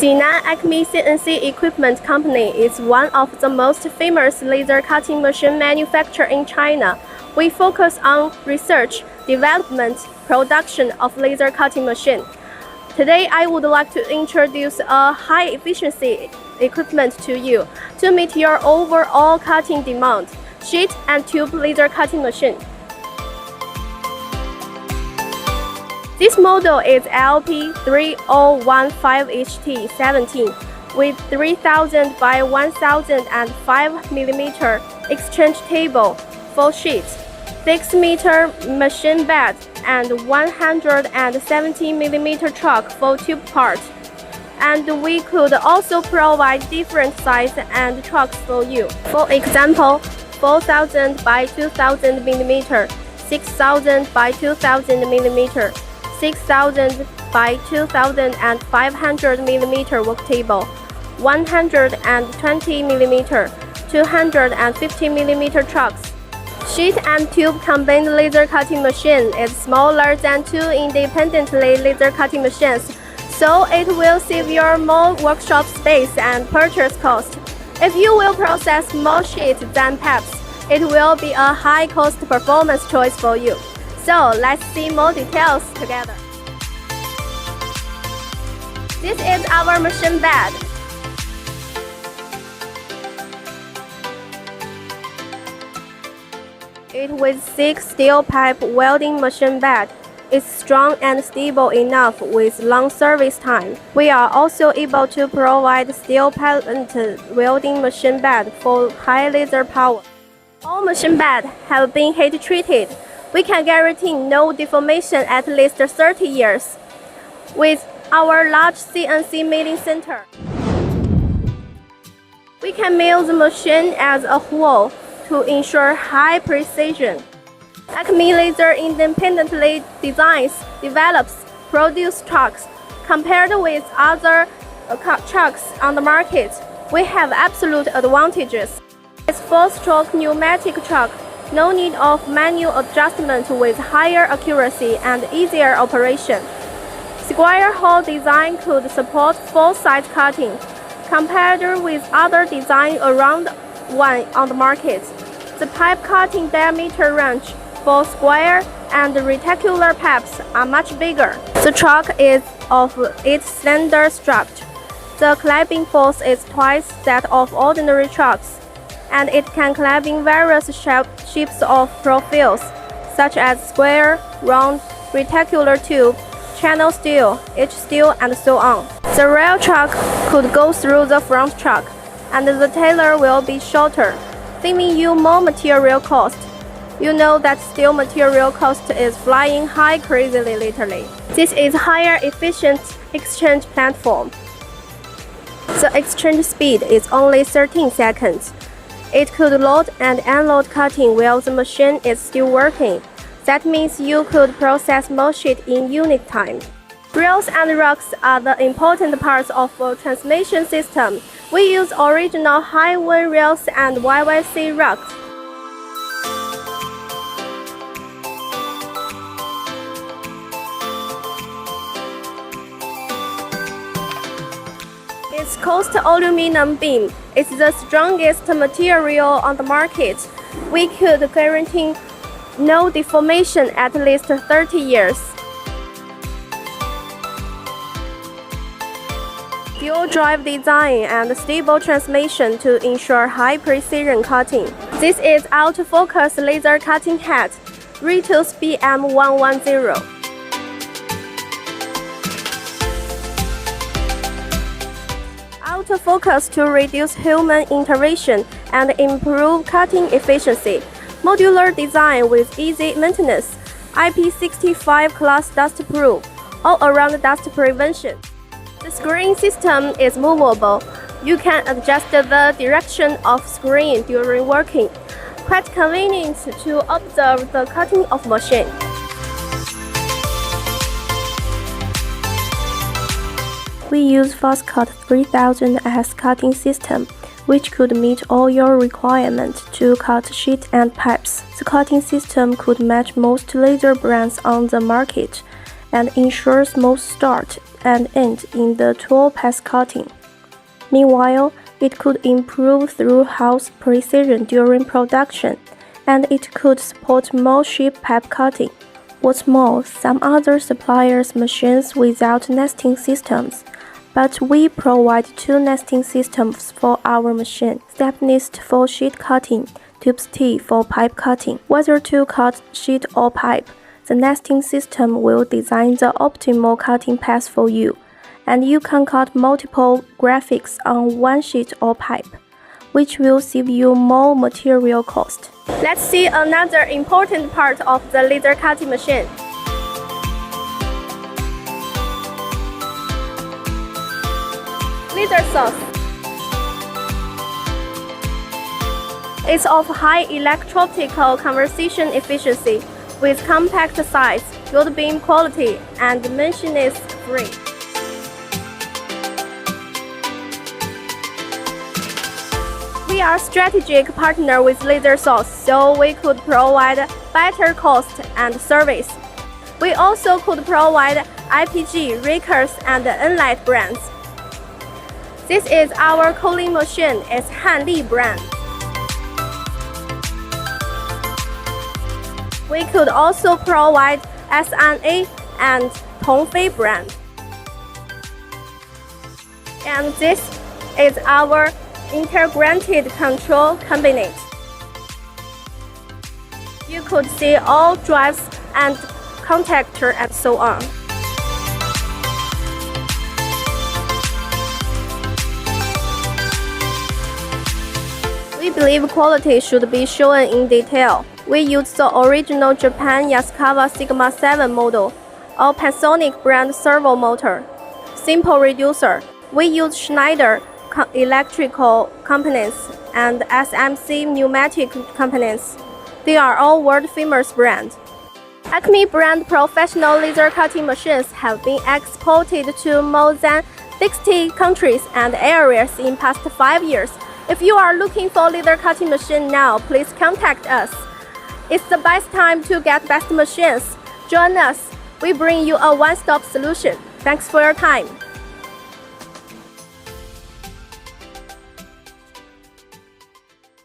Jinan ACME CNC Equipment Company is one of the most famous laser cutting machine manufacturers in China. We focus on research, development, production of laser cutting machine. Today, I would like to introduce a high-efficiency equipment to you to meet your overall cutting demand: sheet and tube laser cutting machine. This model is LP3015HT17 with 3000 by 1005 mm exchange table, full sheet, 6 meter machine bed, and 170 mm truck for tube part. And we could also provide different size and trucks for you. For example, 4000 by 2000 mm, 6000 by 2000 mm, 6000 by 2500 mm work table, 120 mm, 250 mm trucks. Sheet and tube combined laser cutting machine is smaller than two independently laser cutting machines, so it will save you more workshop space and purchase cost. If you will process more sheet than PEPs, it will be a high-cost performance choice for you. So let's see more details together. This is our machine bed. It with 6 steel pipe welding machine bed. It's strong and stable enough with long service time. We are also able to provide steel pellet welding machine bed for high laser power. All machine beds have been heat treated. We can guarantee no deformation at least 30 years. With our large CNC milling center, we can mill the machine as a whole to ensure high precision. ACME Laser independently designs, develops, produces trucks. Compared with other trucks on the market, we have absolute advantages. It's 4-stroke pneumatic truck, no need of manual adjustment with higher accuracy and easier operation. Square hole design could support 4-side cutting, compared with other designs around one on the market. The pipe cutting diameter range for square and rectangular pipes are much bigger. The truck is of 8-cylinder structure. The clamping force is twice that of ordinary trucks, and it can clamp in various shapes of profiles, such as square, round, rectangular tube, channel steel, H steel, and so on. The rail truck could go through the front truck, and the tailor will be shorter, saving you more material cost. You know that steel material cost is flying high crazily lately. This is higher efficient exchange platform. The exchange speed is only 13 seconds. It could load and unload cutting while the machine is still working. That means you could process more sheet in unit time. Rails and racks are the important parts of a transmission system. We use original high-wind rails and YYC racks. Its cast aluminum beam is the strongest material on the market. We could guarantee no deformation at least 30 years. Dual drive design and stable transmission to ensure high precision cutting. This is autofocus laser cutting head, Ritus BM110. Autofocus to reduce human intervention and improve cutting efficiency. Modular design with easy maintenance, IP65 class dust proof, all-around dust prevention. The screen system is movable. You can adjust the direction of screen during working. Quite convenient to observe the cutting of machine. We use FastCut 3000S cutting system, which could meet all your requirements to cut sheet and pipes. The cutting system could match most laser brands on the market and ensure smooth start and end in the tool path cutting. Meanwhile, it could improve through-house precision during production, and it could support more shape pipe cutting. What's more, some other suppliers' machines without nesting systems, but we provide 2 nesting systems for our machine: step nest for sheet cutting, tubes T for pipe cutting. Whether to cut sheet or pipe, the nesting system will design the optimal cutting path for you, and you can cut multiple graphics on one sheet or pipe, which will save you more material cost. Let's see another important part of the laser cutting machine. Laser source. It's of high electro-optical conversion efficiency with compact size, good beam quality, and dimensionist-free. We are a strategic partner with Laser Source, so we could provide better cost and service. We also could provide IPG, Rakers, and Enlight brands. This is our cooling machine, it's Hanli brand. We could also provide SNA and Tongfei brand. And this is our integrated control cabinet. You could see all drives and contactor and so on. We believe quality should be shown in detail. We use the original Japan Yaskawa Sigma 7 model, or Panasonic brand servo motor. Simple reducer. We use Schneider electrical components and SMC pneumatic components. They are all world-famous brands. ACME brand professional laser cutting machines have been exported to more than 60 countries and areas in past 5 years. If you are looking for laser cutting machine now, please contact us. It's the best time to get best machines. Join us. We bring you a one-stop solution. Thanks for your time.